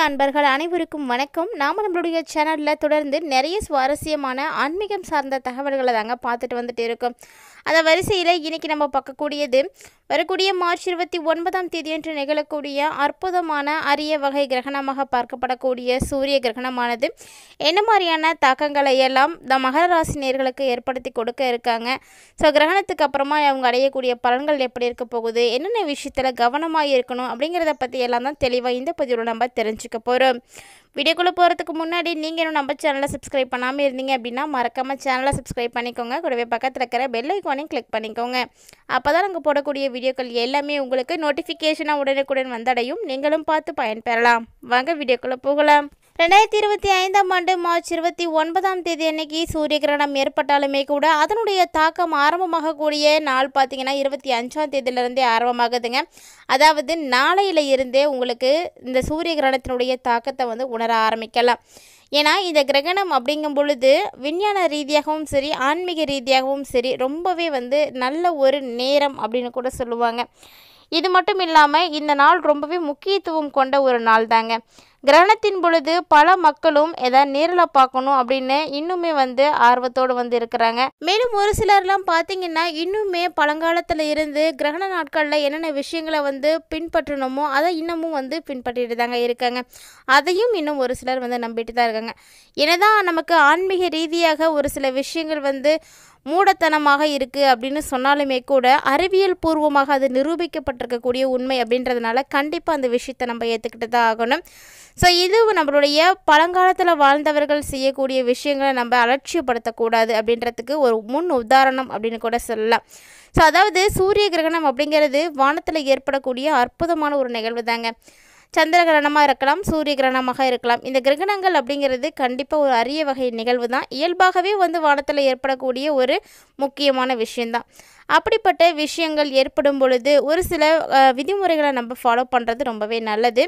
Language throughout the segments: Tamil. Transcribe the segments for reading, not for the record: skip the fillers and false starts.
அன்பர்கள் அனைவருக்கும் வணக்கம். நாம நம்மளுடைய சேனல்ல தொடர்ந்து நிறைய சுவாரஸ்யமான ஆன்மீகம் சார்ந்த தகவல்களை தாங்க பார்த்துட்டு வந்துட்டு இருக்கோம். அந்த வரிசையில் இன்னைக்கு நம்ம பார்க்கக்கூடியது வரக்கூடிய மார்ச் 29ஆம் தேதியன்று நிகழக்கூடிய அற்புதமான அரிய வகை கிரகணமாக பார்க்கப்படக்கூடிய சூரிய கிரகணமானது என்ன மாதிரியான தாக்கங்களை எல்லாம் இந்த மகர ராசி நேயர்களுக்கு ஏற்படுத்தி கொடுக்க இருக்காங்க. ஸோ கிரகணத்துக்கு அப்புறமா அவங்க அடையக்கூடிய பலன்கள் எப்படி இருக்க போகுது, என்னென்ன விஷயத்தில் கவனமாக இருக்கணும் அப்படிங்கிறத பற்றி எல்லாம் தான் தெளிவாக இந்த பதிவில் நம்ம தெரிஞ்சுக்க போகிறோம். வீடியோக்குள்ளே போகிறதுக்கு முன்னாடி நீங்கள் இன்னும் நம்ம சேனலை சப்ஸ்கிரைப் பண்ணாமல் இருந்தீங்க அப்படின்னா மறக்காமல் சேனலை சப்ஸ்கிரைப் பண்ணிக்கோங்க. கூடவே பக்கத்தில் இருக்கிற பெல் ஐக்கானையும் கிளிக் பண்ணிக்கோங்க. அப்போ தான் நாங்கள் போடக்கூடிய வீடியோக்கள் எல்லாமே உங்களுக்கு நோட்டிஃபிகேஷனாக உடனுக்குடன் வந்தடையும். நீங்களும் பார்த்து பயன்பெறலாம். வாங்க வீடியோக்குள்ளே போகலாம். 2025ஆம் ஆண்டு மார்ச் 29ஆம் தேதி அன்னைக்கு சூரிய கிரகணம் ஏற்பட்டாலுமே கூட அதனுடைய தாக்கம் ஆரம்பமாகக்கூடிய நாள் பார்த்தீங்கன்னா 25ஆம் தேதியிலிருந்தே ஆரம்பமாகுதுங்க. அதாவது நாளையில இருந்தே உங்களுக்கு இந்த சூரிய கிரகணத்தினுடைய தாக்கத்தை உணர ஆரம்பிக்கலாம். ஏன்னா இந்த கிரகணம் அப்படிங்கும் பொழுது விஞ்ஞான ரீதியாகவும் சரி ஆன்மீக ரீதியாகவும் சரி ரொம்பவே நல்ல ஒரு நேரம் அப்படின்னு கூட சொல்லுவாங்க. இது மட்டும் இல்லாமல் இந்த நாள் ரொம்பவே முக்கியத்துவம் கொண்ட ஒரு நாள் தாங்க. கிரகணத்தின் பொழுது பல மக்களும் எதாவது நேரில் பார்க்கணும் அப்படின்னு இன்னுமே ஆர்வத்தோடு இருக்கிறாங்க. மேலும் ஒரு சிலர்லாம் பார்த்தீங்கன்னா இன்னுமே பழங்காலத்தில் இருந்து கிரகண நாட்களில் என்னென்ன விஷயங்களை பின்பற்றணுமோ அதை இன்னமும் பின்பற்றிட்டு தாங்க இருக்காங்க. அதையும் இன்னும் ஒரு சிலர் நம்பிட்டு தான் இருக்காங்க. என்னதான் நமக்கு ஆன்மீக ரீதியாக ஒரு சில விஷயங்கள் மூடத்தனமாக இருக்குது அப்படின்னு சொன்னாலுமே கூட அறிவியல் பூர்வமாக அது நிரூபிக்கப்பட்டிருக்கக்கூடிய உண்மை அப்படின்றதுனால கண்டிப்பாக அந்த விஷயத்தை நம்ம ஏற்றுக்கிட்டு தான் ஆகணும். ஸோ இது நம்மளுடைய பழங்காலத்தில் வாழ்ந்தவர்கள் செய்யக்கூடிய விஷயங்களை நம்ம அலட்சியப்படுத்தக்கூடாது அப்படின்றதுக்கு ஒரு முன் உதாரணம் அப்படின்னு கூட சொல்லலாம். ஸோ அதாவது சூரிய கிரகணம் அப்படிங்கிறது வானத்தில் ஏற்படக்கூடிய அற்புதமான ஒரு நிகழ்வு தாங்க. சந்திர கிரகணமாக இருக்கலாம், சூரிய கிரகணமாக இருக்கலாம். இந்த கிரகணங்கள் அப்படிங்கிறது கண்டிப்பாக ஒரு அரிய வகை நிகழ்வு தான். இயல்பாகவே வானத்தில் ஏற்படக்கூடிய ஒரு முக்கியமான விஷயந்தான். அப்படிப்பட்ட விஷயங்கள் ஏற்படும் பொழுது ஒரு சில விதிமுறைகளை நம்ம ஃபாலோ பண்ணுறது ரொம்பவே நல்லது.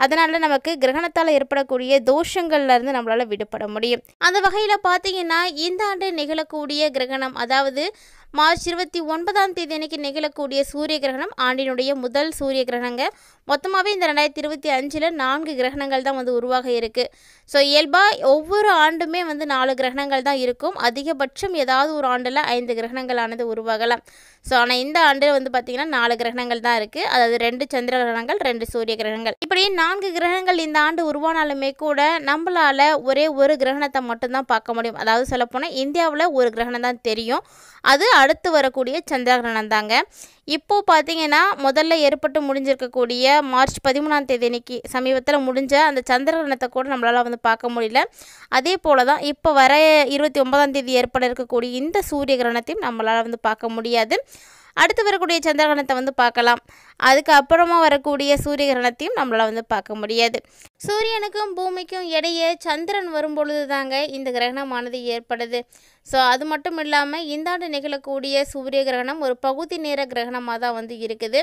அதனால் நமக்கு கிரகணத்தால் ஏற்படக்கூடிய தோஷங்கள்லேருந்து நம்மளால் விடுபட முடியும். அந்த வகையில் பார்த்தீங்கன்னா இந்த ஆண்டு நிகழக்கூடிய கிரகணம் அதாவது மார்ச் 29ஆம் தேதி அன்னைக்கு நிகழக்கூடிய சூரிய கிரகணம் ஆண்டினுடைய முதல் சூரிய கிரகணங்க. மொத்தமாகவே இந்த 2025 4 கிரகணங்கள் தான் உருவாக இருக்குது. ஸோ இயல்பாக ஒவ்வொரு ஆண்டுமே 4 கிரகணங்கள் தான் இருக்கும். அதிகபட்சம் ஏதாவது ஒரு ஆண்டில் 5 கிரகணங்களானது உருவாகலாம். ஸோ ஆனால் இந்த ஆண்டு பார்த்திங்கன்னா 4 கிரகணங்கள் தான் இருக்குது. அதாவது 2 சந்திர கிரகணங்கள், 2 சூரிய கிரகணங்கள், இப்படி 4 கிரகணங்கள் இந்த ஆண்டு உருவானாலுமே கூட நம்மளால் ஒரே ஒரு கிரகணத்தை மட்டும்தான் பார்க்க முடியும். அதாவது சொல்லப்போனால் இந்தியாவில் ஒரு கிரகணம் தான் தெரியும். அது அடுத்து வரக்கூடிய சந்திர கிரகணம் தாங்க. இப்போது பார்த்தீங்கன்னா முதல்ல ஏற்பட்டு முடிஞ்சிருக்கக்கூடிய மார்ச் 13ஆம் தேதி அன்னைக்கு சமீபத்தில் முடிஞ்ச அந்த சந்திர கிரகணத்தை கூட நம்மளால் பார்க்க முடியல. அதே போல் தான் இப்போ வர 29ஆம் தேதி ஏற்பட இருக்கக்கூடிய இந்த சூரிய கிரகணத்தையும் நம்மளால் பார்க்க முடியாது. அடுத்து வரக்கூடிய சந்திர கிரகணத்தை பார்க்கலாம். அதுக்கு அப்புறமா வரக்கூடிய சூரிய கிரகணத்தையும் நம்மளால் பார்க்க முடியாது. சூரியனுக்கும் பூமிக்கும் இடையே சந்திரன் வரும்பொழுது தாங்க இந்த கிரகணமானது ஏற்படுது. ஸோ அது மட்டும் இல்லாமல் இந்த ஆண்டு நிகழக்கூடிய சூரிய கிரகணம் ஒரு பகுதி நேர கிரகணமாக தான் இருக்குது.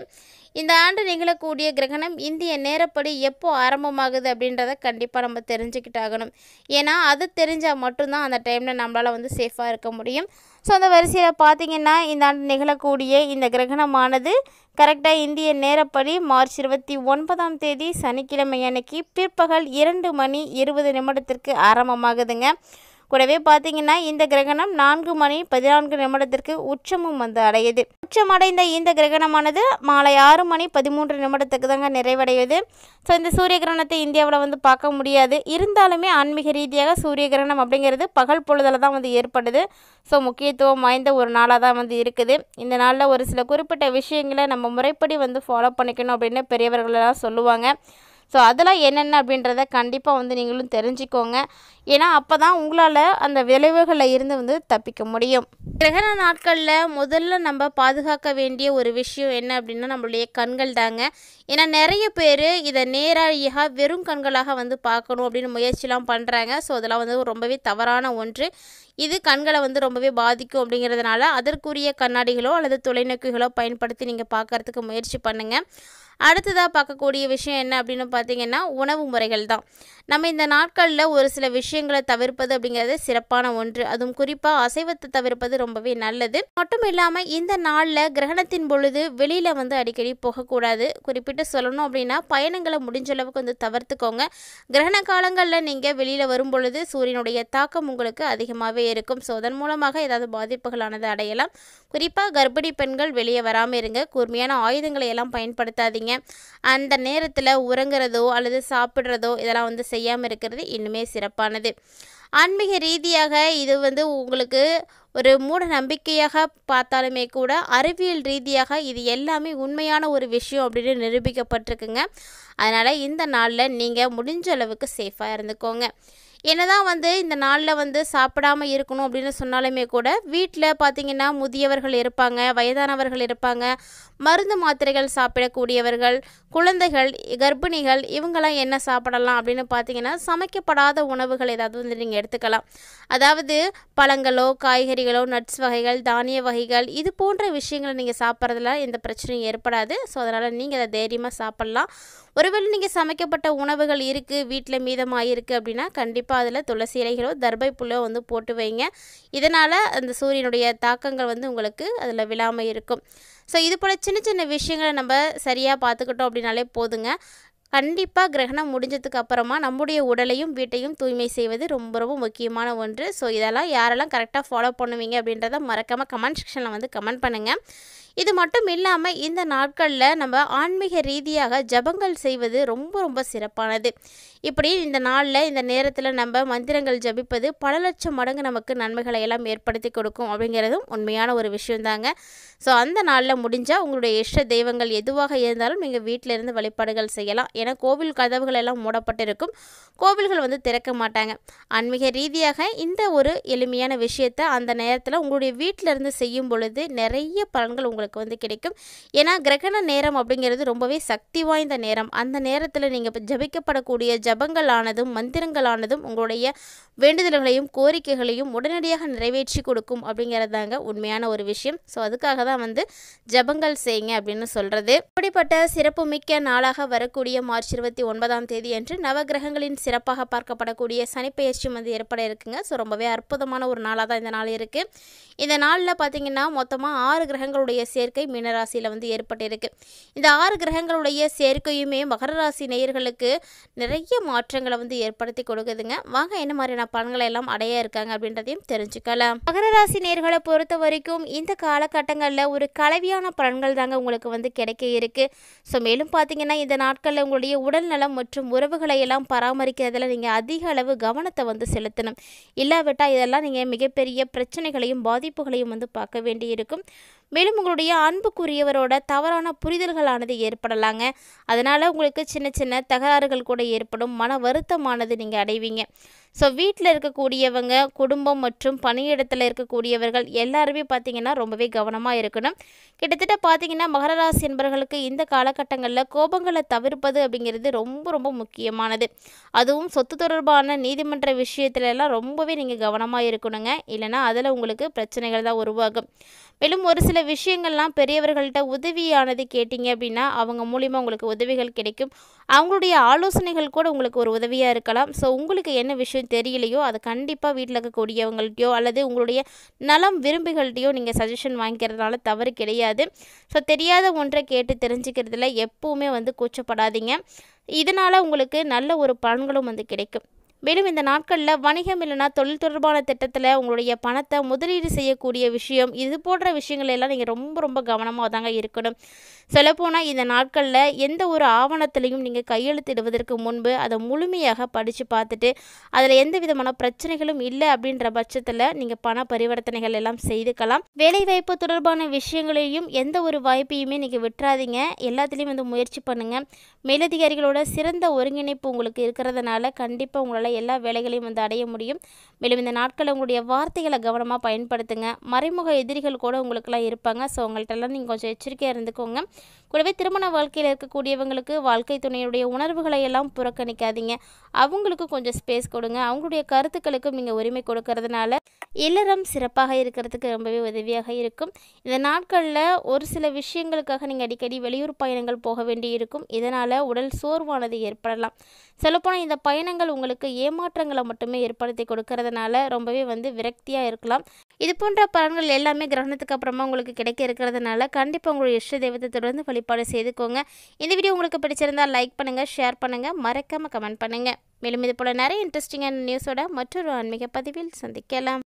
இந்த ஆண்டு நிகழக்கூடிய கிரகணம் இந்திய நேரப்படி எப்போ ஆரம்பமாகுது அப்படின்றத கண்டிப்பாக நம்ம தெரிஞ்சுக்கிட்டாகணும். ஏன்னா அது தெரிஞ்சால் மட்டும்தான் அந்த டைமில் நம்மளால் சேஃபாக இருக்க முடியும். ஸோ அந்த வரிசையில் பார்த்திங்கன்னா இந்த ஆண்டு நிகழக்கூடிய இந்த கிரகணமானது கரெக்டாக இந்திய நேரப்படி மார்ச் 29ஆம் தேதி சனிக்கிழமை அன்னைக்கு பிற்பகல் 2:20 ஆரம்பமாகுதுங்க. கூடவே பார்த்தீங்கன்னா இந்த கிரகணம் 4:14 உச்சமும் அடையுது. உச்சமடைந்த இந்த கிரகணமானது மாலை 6:13 தாங்க நிறைவடையுது. ஸோ இந்த சூரிய கிரகணத்தை இந்தியாவில் பார்க்க முடியாது. இருந்தாலுமே ஆன்மீக ரீதியாக சூரிய கிரகணம் அப்படிங்கிறது பகல் பொழுதில் தான் ஏற்படுது. ஸோ முக்கியத்துவம் வாய்ந்த ஒரு நாளாக தான் இருக்குது. இந்த நாளில் ஒரு சில குறிப்பிட்ட விஷயங்களை நம்ம முறைப்படி ஃபாலோ பண்ணிக்கணும் அப்படின்னு பெரியவர்களெல்லாம் சொல்லுவாங்க. ஸோ அதெல்லாம் என்னென்ன அப்படின்றத கண்டிப்பாக நீங்களும் தெரிஞ்சுக்கோங்க. ஏன்னா அப்போ தான் உங்களால் அந்த விளைவுகளில் இருந்து தப்பிக்க முடியும். கிரகண நாட்களில் முதல்ல நம்ம பாதுகாக்க வேண்டிய ஒரு விஷயம் என்ன அப்படின்னா நம்மளுடைய கண்கள் தாங்க. ஏன்னா நிறைய பேர் இதை நேராக வெறும் கண்களாக பார்க்கணும் அப்படின்னு முயற்சிலாம் பண்ணுறாங்க. ஸோ அதெல்லாம் ரொம்பவே தவறான ஒன்று. இது கண்களை ரொம்பவே பாதிக்கும். அப்படிங்கிறதுனால அதற்குரிய கண்ணாடிகளோ அல்லது தொலைநோக்கிகளோ பயன்படுத்தி நீங்கள் பார்க்குறதுக்கு முயற்சி பண்ணுங்கள். அடுத்ததாக பார்க்கக்கூடிய விஷயம் என்ன அப்படின்னு பார்த்தீங்கன்னா உணவு முறைகள் தான். நம்ம இந்த நாட்களில் ஒரு சில விஷயங்களை தவிர்ப்பது அப்படிங்கிறது சிறப்பான ஒன்று. அதுவும் குறிப்பாக அசைவத்தை தவிர்ப்பது ரொம்பவே நல்லது. மட்டும் இல்லாமல் இந்த நாளில் கிரகணத்தின் பொழுது வெளியில் வந்து அடிக்கடி போகக்கூடாது. குறிப்பிட்டு சொல்லணும் அப்படின்னா பயணங்களை முடிஞ்ச அளவுக்கு வந்து தவிர்த்துக்கோங்க. கிரகண காலங்களில் நீங்கள் வெளியில் வரும் பொழுது சூரியனுடைய தாக்கம் உங்களுக்கு அதிகமாகவே இருக்கும். ஸோ அதன் மூலமாக ஏதாவது பாதிப்புகளானது அடையலாம். குறிப்பாக கர்ப்பிணி பெண்கள் வெளியே வராமல் இருங்க. கூர்மையான ஆயுதங்களை எல்லாம் பயன்படுத்தாதீங்க. அந்த நேரத்தில் உறங்குறதோ அல்லது சாப்பிட்றதோ இதெல்லாம் வந்து செய்யாமல் இருக்கிறது இன்னுமே சிறப்பானது. ஆன்மீக ரீதியாக இது வந்து உங்களுக்கு ஒரு மூட நம்பிக்கையாக பார்த்தாலுமே கூட அறிவியல் ரீதியாக இது எல்லாமே உண்மையான ஒரு விஷயம் அப்படின்னு நிரூபிக்கப்பட்டிருக்குங்க. அதனால் இந்த நாளில் நீங்கள் முடிஞ்ச அளவுக்கு சேஃபாக இருந்துக்கோங்க. என்னதான் வந்து இந்த நாளில் வந்து சாப்பிடாம இருக்கணும் அப்படின்னு சொன்னாலுமே கூட வீட்டில் பார்த்திங்கன்னா முதியவர்கள் இருப்பாங்க, வயதானவர்கள் இருப்பாங்க, மருந்து மாத்திரைகள் சாப்பிடக்கூடியவர்கள், குழந்தைகள், கர்ப்பிணிகள் இவங்கெல்லாம் என்ன சாப்பிடலாம் அப்படின்னு பார்த்தீங்கன்னா சமைக்கப்படாத உணவுகள் ஏதாவது வந்து நீங்கள் எடுத்துக்கலாம். அதாவது பழங்களோ காய்கறிகளோ நட்ஸ் வகைகள் தானிய வகைகள் இது போன்ற விஷயங்களை நீங்கள் சாப்பிட்றதுல எந்த பிரச்சனையும் ஏற்படாது. ஸோ அதனால் நீங்கள் அதை தைரியமாக சாப்பிட்லாம். ஒருவேளை நீங்கள் சமைக்கப்பட்ட உணவுகள் இருக்குது வீட்டில் மீதமாக இருக்குது அப்படின்னா கண்டிப்பாக அதில் துளசி இலைகளோ தர்பை புல்லோ வந்து போட்டு வைங்க. இதனால் அந்த சூரியனுடைய தாக்கங்கள் வந்து உங்களுக்கு அதில் விழாமல் இருக்கும். ஸோ இது போல் சின்ன சின்ன விஷயங்களை நம்ம சரியாக பார்த்துக்கிட்டோம் அப்படின்னாலே போதுங்க. கண்டிப்பாக கிரகணம் முடிஞ்சதுக்கு அப்புறமா நம்முடைய உடலையும் வீட்டையும் தூய்மை செய்வது ரொம்ப ரொம்ப முக்கியமான ஒன்று. ஸோ இதெல்லாம் யாரெல்லாம் கரெக்டாக ஃபாலோ பண்ணுவீங்க அப்படின்றத மறக்காமல் கமெண்ட் செக்ஷனில் வந்து கமெண்ட் பண்ணுங்கள். இது மட்டும் இல்லாமல் இந்த நாட்களில் நம்ம ஆன்மீக ரீதியாக ஜபங்கள் செய்வது ரொம்ப ரொம்ப சிறப்பானது. இப்படி இந்த நாளில் இந்த நேரத்தில் நம்ம மந்திரங்கள் ஜபிப்பது பல லட்சம் மடங்கு நமக்கு நன்மைகளை எல்லாம் ஏற்படுத்தி கொடுக்கும் அப்படிங்கிறதும் உண்மையான ஒரு விஷயந்தாங்க. ஸோ அந்த நாளில் முடிஞ்சால் உங்களுடைய இஷ்ட தெய்வங்கள் எதுவாக இருந்தாலும் நீங்கள் வீட்டில் இருந்து வழிபாடுகள் செய்யலாம். ஏன்னா கோவில் கதவுகள் எல்லாம் மூடப்பட்டிருக்கும், கோவில்கள் வந்து திறக்க மாட்டாங்க. ஆன்மீக ரீதியாக இந்த ஒரு எளிமையான விஷயத்தை அந்த நேரத்தில் உங்களுடைய வீட்டில் இருந்து செய்யும் பொழுது நிறைய பலன்கள் உங்களுக்கு வந்து கிடைக்கும். ஏன்னா கிரகண நேரம் அப்படிங்கிறது ரொம்பவே சக்தி வாய்ந்த நேரம். அந்த நேரத்தில் நீங்கள் ஜபிக்கப்படக்கூடிய ஜபங்களானதும் மந்திரங்களானதும் உங்களுடைய வேண்டுதல்களையும் கோரிக்கைகளையும் உடனடியாக நிறைவேற்றி கொடுக்கும் அப்படிங்கிறதாங்க உண்மையான ஒரு விஷயம். ஸோ அதுக்காக தான் வந்து ஜபங்கள் செய்யுங்க அப்படின்னு சொல்கிறது. அப்படிப்பட்ட சிறப்பு மிக்க நாளாக வரக்கூடிய மார்ச் 29ஆம் தேதி அன்று நவகிரகங்களின் சிறப்பாக பார்க்கப்படக்கூடிய சனிப்பெயர்ச்சி வந்து ஏற்பட இருக்குங்க. ஸோ ரொம்பவே அற்புதமான ஒரு நாளாக தான் இந்த நாள் இருக்குது. இந்த நாளில் பார்த்திங்கன்னா மொத்தமாக 6 கிரகங்களுடைய சேர்க்கை மீனராசியில் வந்து ஏற்பட்டிருக்கு. இந்த 6 கிரகங்களுடைய சேர்க்கையுமே மகர ராசி நேயர்களுக்கு நிறைய மாற்றங்களை வந்து ஏற்படுத்தி கொடுக்குதுங்க. வாங்க என்ன மாதிரியான பலன்களை எல்லாம் அடைய இருக்காங்க அப்படின்றதையும் தெரிஞ்சுக்கலாம். மகர ராசி நேயர்களை பொறுத்த வரைக்கும் இந்த காலகட்டங்களில் ஒரு கலவையான பலன்கள் தாங்க உங்களுக்கு வந்து கிடைக்க இருக்கு. ஸோ மேலும் பார்த்தீங்கன்னா இந்த நாட்களில் உங்களுடைய உடல் நலம் மற்றும் உறவுகளை எல்லாம் பராமரிக்கிறதுல நீங்கள் அதிக அளவு கவனத்தை வந்து செலுத்தணும். இல்லாவிட்டால் இதெல்லாம் நீங்கள் மிகப்பெரிய பிரச்சனைகளையும் பாதிப்புகளையும் வந்து பார்க்க வேண்டியிருக்கும். மேலும் உங்களுடைய அன்புக்குரியவரோட தவறான புரிதல்களானது ஏற்படலாங்க. அதனால் உங்களுக்கு சின்ன சின்ன தகராறுகள் கூட ஏற்படும், மன வருத்தமானது நீங்கள் அடைவீங்க. ஸோ வீட்டில் இருக்கக்கூடியவங்க, குடும்பம் மற்றும் பணியிடத்தில் இருக்கக்கூடியவர்கள் எல்லாருமே பார்த்திங்கன்னா ரொம்பவே கவனமாக இருக்கணும். கிட்டத்தட்ட பார்த்திங்கன்னா மகர ராசி என்பவர்களுக்கு இந்த காலகட்டங்களில் கோபங்களை தவிர்ப்பது அப்படிங்கிறது ரொம்ப ரொம்ப முக்கியமானது. அதுவும் சொத்து தொடர்பான நீதிமன்ற விஷயத்துலலாம் ரொம்பவே நீங்கள் கவனமாக இருக்கணுங்க. இல்லைனா அதில் உங்களுக்கு பிரச்சனைகள் தான் உருவாகும். மேலும் ஒரு சில விஷயங்கள்லாம் பெரியவர்கள்ட்ட உதவியானது கேட்டிங்க அப்படின்னா அவங்க மூலிமா உங்களுக்கு உதவிகள் கிடைக்கும். அவங்களுடைய ஆலோசனைகள் கூட உங்களுக்கு ஒரு உதவியாக இருக்கலாம். ஸோ உங்களுக்கு என்ன விஷயம் தெரியலையோ அதை கண்டிப்பாக வீட்டில் இருக்கக்கூடியவங்கள்ட்டையோ அல்லது உங்களுடைய நலம் விரும்பிகள்கிட்டையோ நீங்கள் சஜஷன் வாங்கிக்கிறதுனால தவறு கிடையாது. ஸோ தெரியாத ஒன்றை கேட்டு தெரிஞ்சுக்கிறதுல எப்போவுமே வந்து கூச்சப்படாதீங்க. இதனால் உங்களுக்கு நல்ல ஒரு பலன்களும் வந்து கிடைக்கும். மேலும் இந்த நாட்களில் வணிகம் இல்லைனா தொழில் தொடர்பான திட்டத்தில் உங்களுடைய பணத்தை முதலீடு செய்யக்கூடிய விஷயம் இது போன்ற விஷயங்கள் எல்லாம் நீங்கள் ரொம்ப ரொம்ப கவனமாக தாங்க இருக்கணும். சொல்லப்போனால் இந்த நாட்களில் எந்த ஒரு ஆவணத்திலையும் நீங்கள் கையெழுத்திடுவதற்கு முன்பு அதை முழுமையாக படித்து பார்த்துட்டு அதில் எந்த விதமான பிரச்சனைகளும் இல்லை அப்படின்ற பட்சத்தில் நீங்கள் பண பரிவர்த்தனைகள் எல்லாம் செய்துக்கலாம். வேலைவாய்ப்பு தொடர்பான விஷயங்களையும் எந்த ஒரு வாய்ப்பையுமே நீங்கள் விட்டுறாதீங்க. எல்லாத்துலேயும் வந்து முயற்சி பண்ணுங்கள். மேலதிகாரிகளோட சிறந்த ஒருங்கிணைப்பு உங்களுக்கு இருக்கிறதுனால கண்டிப்பாக உங்களால் எல்லா வேலைகளையும் வந்து அடைய முடியும். மேலும் இந்த நாட்களில் உங்களுடைய வார்த்தைகளை கவனமாக பயன்படுத்துங்க. மறைமுக எதிரிகள் கூட உங்களுக்கெல்லாம் இருப்பாங்க. ஸோ உங்கள்கிட்டலாம் நீங்கள் கொஞ்சம் எச்சரிக்கையாக இருந்துக்கோங்க. கூடவே திருமண வாழ்க்கையில் இருக்கக்கூடியவங்களுக்கு வாழ்க்கை துணையுடைய உணர்வுகளை எல்லாம் புறக்கணிக்காதீங்க. அவங்களுக்கு கொஞ்சம் ஸ்பேஸ் கொடுங்க. அவங்களுடைய கருத்துக்களுக்கும் நீங்கள் உரிமை கொடுக்கறதுனால இல்லறம் சிறப்பாக இருக்கிறதுக்கு ரொம்பவே உதவியாக இருக்கும். இந்த நாட்களில் ஒரு சில விஷயங்களுக்காக நீங்கள் அடிக்கடி வெளியூர் பயணங்கள் போக வேண்டி இருக்கும். இதனால் உடல் சோர்வானது ஏற்படலாம். சொல்லப்போனால் இந்த பயணங்கள் உங்களுக்கு ஏமாற்றங்களை மட்டுமே ஏற்படுத்தி கொடுக்கறதுனால ரொம்பவே விரக்தியாக இருக்கலாம். இது போன்ற பலன்கள் எல்லாமே கிரகணத்துக்கு அப்புறமா உங்களுக்கு கிடைக்க இருக்கிறதுனால கண்டிப்பாக உங்களுடைய இஷ்ட தெய்வத்தை தொடர்ந்து வழிபாடு செய்துக்கோங்க. இந்த வீடியோ உங்களுக்கு பிடிச்சிருந்தால் லைக் பண்ணுங்கள், ஷேர் பண்ணுங்கள், மறக்காமல் கமெண்ட் பண்ணுங்கள். மேலும் இது போல் நிறைய இன்ட்ரெஸ்டிங்கான நியூஸோட மற்றொரு ஆன்மீக பதிவில் சந்திக்கலாம்.